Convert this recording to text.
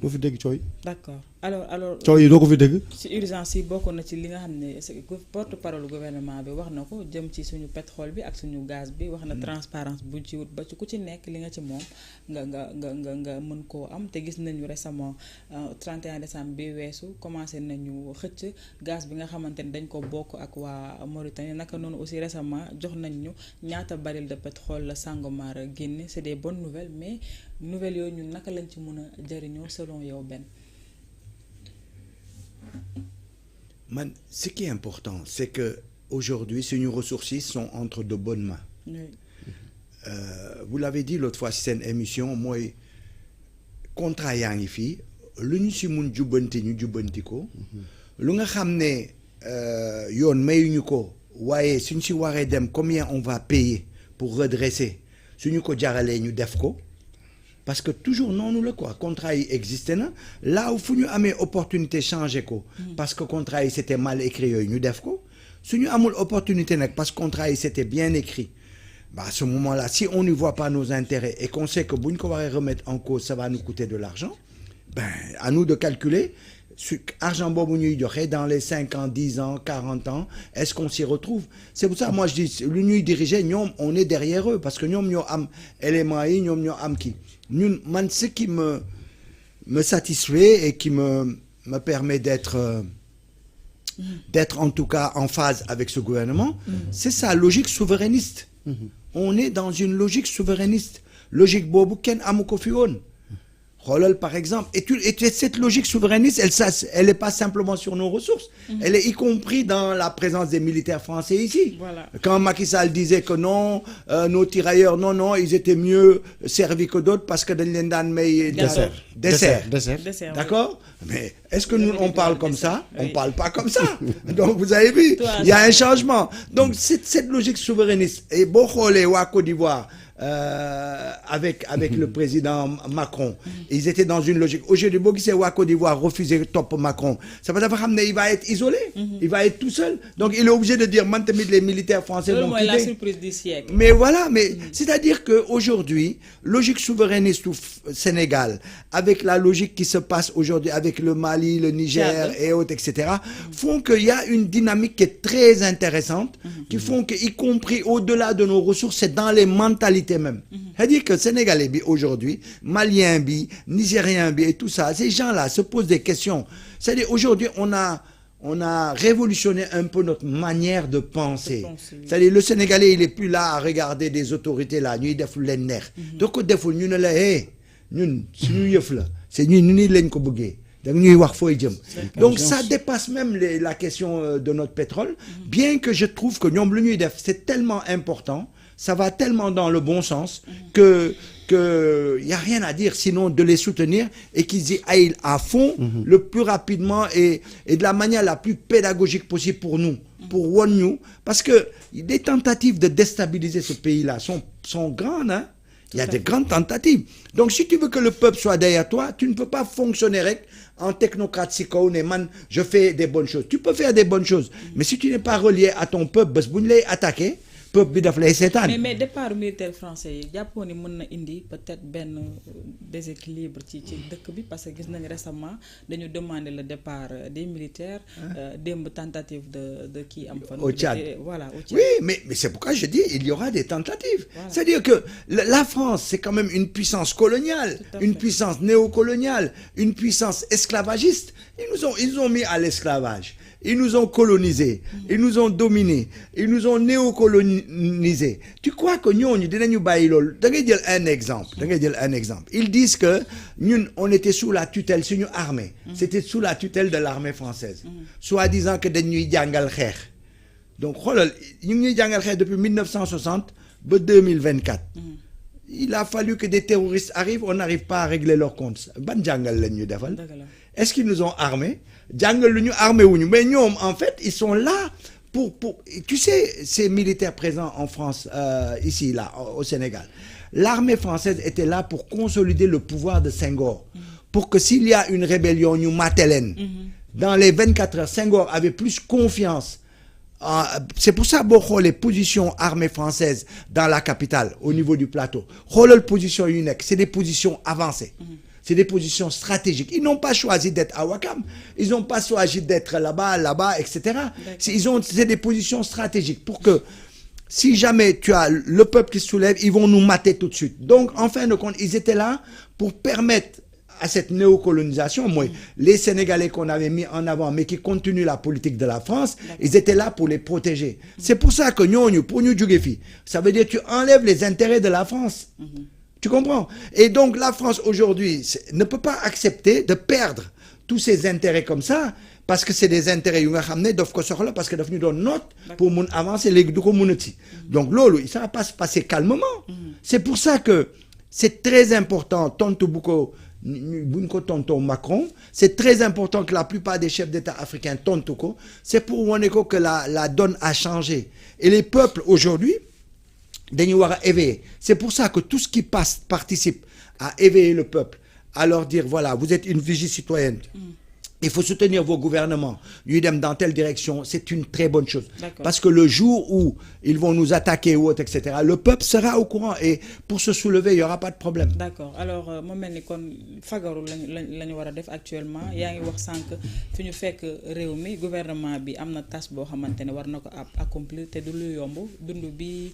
doo fi dégg cooy. d'accord alors cooy yi doo ko fi dégg. ci urgence yi bokk na ci li nga xam ne porte parole gouvernement bi wax na ko jëm ci suñu pétrole bi ak suñu gaz bi wax na transparence buñ ci wut ba ci ku ci nekk li nga ci moom nga mën koo am te gis nañu récemment 31 décembre bi weesu commencé nañu xëcc gaz bi nga xamante ni dañ ko bokk ak waa Mauritanie naka noonu aussi récemment jox nañ ñu ñaata baril de pétrole la Sangomar génne c'est des bonnes nouvelles mais nouvelles yooyu ñun naka lañ ci mën a jëriñoo selon yow Ben. Man, ce qui est important, c'est que aujourd'hui, ces ressources sont entre de bonnes mains. Oui. Vous l'avez dit l'autre fois, c'est une émission, moi, contrat yaa ngi fii lu ñu si mun jubbanti ñu jubbanti ko. lu nga xam ne yoon mayuñu ko waaye suñ si waree dem combien on va payer pour redresser suñu ko jaralee ñu def ko. Parce que toujours noonu la quoi contrat yi existé na là où fu ñu amee opportunité changer ko parce que contrat yi c'était mal écrit yooyu ñu def ko su ñu amul opportunité nag parce que contrat yi c'était bien écrit bah à ce moment-là si on n'y voit pas nos intérêts et qu'on sait que bu ñu ko waree remettre en cause ça va nous coûter de l'argent ben à nous de calculer su argent boobu ñuy joxe dans les 5 ans 10 ans 40 ans est-ce qu'on s'y retrouve c'est pour ça moi je dis lu ñuy diriger ñoom on est derrière eux parce que ñoom ñoo am éléments yi ñoom ñoo am kii ñun man ce qui me satisfait et qui me permet d'être en tout cas en phase avec ce gouvernement c'est sa logique souverainiste on est dans une logique souverainiste logique boobu kenn amu ko fi woon xoolal par exemple et cette logique souverainiste elle est pas simplement sur nos ressources elle est y compris dans la présence des militaires français ici voilà. Quand Macky Sall disait que non nos tirailleurs non ils étaient mieux servis que d'autres parce que dañ leen daan may dessert d'accord mais est-ce que nous on parle comme ça on parle pas comme ça donc vous avez vu il y a un changement donc cette logique souverainiste et boo xoolee waa Côte d'Ivoire avec le président Macron ils étaient dans une logique aujourd'hui boo gisee waa Côte d'Ivoire refuser topp Macron ça veut dire dafa xam ne il va être isolé il va être tout seul donc il est obligé de dire man tamit les militaires français donc mooy la surprise du siècle mais voilà mais c'est-à-dire que aujourd'hui logique souverainiste au Sénégal avec la logique qui se passe aujourd'hui avec le Mali le Niger et autres etc font qu'il y a une dynamique qui est très intéressante qui font que y compris au-delà de nos ressources c'est dans les mentalités même c'est-à-dire que Sénégalais bi aujourd'hui Malien bi Nigérien bi et tout ça ces gens-là se posent des questions c'est-à-dire aujourd'hui on a révolutionné un peu notre manière de penser c'est-à-dire le Sénégalais il est plus là à regarder des autorités là ñuy def lu leen neex da ko deful ñu ne la ñun suñu yëf la c'est ñun ni lañ ko bëggee da ñuy wax fooy jëm donc ça dépasse même la question de notre pétrole bien que je trouve que ñoom lu ñuy def c'est tellement important ça va tellement dans le bon sens que y a rien à dire sinon de les soutenir et qu'ils y aillent à fond le plus rapidement et de la manière la plus pédagogique possible pour nous pour won ñu parce que des tentatives de déstabiliser ce pays-là sont grandes hein il y a de grandes tentatives donc si tu veux que le peuple soit derrière toi tu ne peux pas fonctionner rek en technocrate si kaw ne man je fais des bonnes choses tu peux faire des bonnes choses mais si tu n'es pas relié à ton peuple bés bu ñu lay attaquer peuple bi daf lay seetaan mais départ militaire français yi jàppoo ni mën na indi peut-être benn déséquilibre ci dëkk bi parce que gis nañ récemment dañu demander le départ des militaires démb tentative de kii am fan au Tchad voilà au Tchad oui mais c'est pourquoi je dis il y aura des tentatives voilà. C'est-à-dire que la France c'est quand même une puissance coloniale une puissance néocoloniale une puissance esclavagiste ils nous ont mis à l'esclavage ils nous ont colonisés ils nous ont dominés ils nous ont néocolonisés tu crois que ñooñu dinañu bàyyi loolu da ngay jël un exemple ils disent que ñun on était sous la tutelle suñu armée c'était sous la tutelle de l'armée française soi-disant que dañuy jàngal xeex donc xoolal ñu ngi ñuy jàngal xeex depuis 1960 ba 2024 il a fallu que des terroristes arrivent on n'arrive pas à régler leurs comptes ban jàngal lañ ñu defal est-ce qu'ils nous ont armés jàngal lu ñu armé wuñu mais ñoom en fait ils sont là pour tu sais ces militaires présents en France ici là au Sénégal l'armée française était là pour consolider le pouvoir de Senghor pour que s'il y a une rébellion ñu maté leen dans les 24 heures Senghor avait plus confiance c'est pour ça boo xoolee position armée française dans la capitale au niveau du plateau xoolal position yu nekk c'est des positions avancées c'est des positions stratégiques. Ils n'ont pas choisi d'être à Ouakam, ils n'ont pas choisi d'être là-bas, etc. C'est des positions stratégiques pour que si jamais tu as le peuple qui se soulève, ils vont nous mater tout de suite. Donc, en fin de compte, ils étaient là pour permettre à cette néocolonisation, moi, les Sénégalais qu'on avait mis en avant, mais qui continuent la politique de la France, ils étaient là pour les protéger. C'est pour ça que nous, pour nous, ça veut dire que tu enlèves les intérêts de la France. Tu comprends? Et donc, la France, aujourd'hui, ne peut pas accepter de perdre tous ces intérêts comme ça, parce que c'est des intérêts qui doivent sortir parce que doivent nous donner note pour avancer les communautés. Donc, lolo, ça va pas se passer calmement. C'est pour ça que c'est très important, tonto Macron, c'est très important que la plupart des chefs d'État africains tonto, c'est pour voir que la donne a changé. Et les peuples aujourd'hui, dañu war a éveiller. C'est pour ça que tout ce qui participe à éveiller le peuple, à leur dire voilà, vous êtes une vigie citoyenne. Il faut soutenir vos gouvernements. Lui dem dans telle direction, c'est une très bonne chose. Parce que le jour où ils vont nous attaquer ou autre, etc., le peuple sera au courant et pour se soulever, il n'y aura pas de problème. D'accord. Alors, moi, je kon fagaru lañu wara def actuellement. Yaa ngi wax sank fi ñu fekk réew mi gouvernement bi amna tâche boo xamante ne war na ko accomplir te du lu yomb dund bi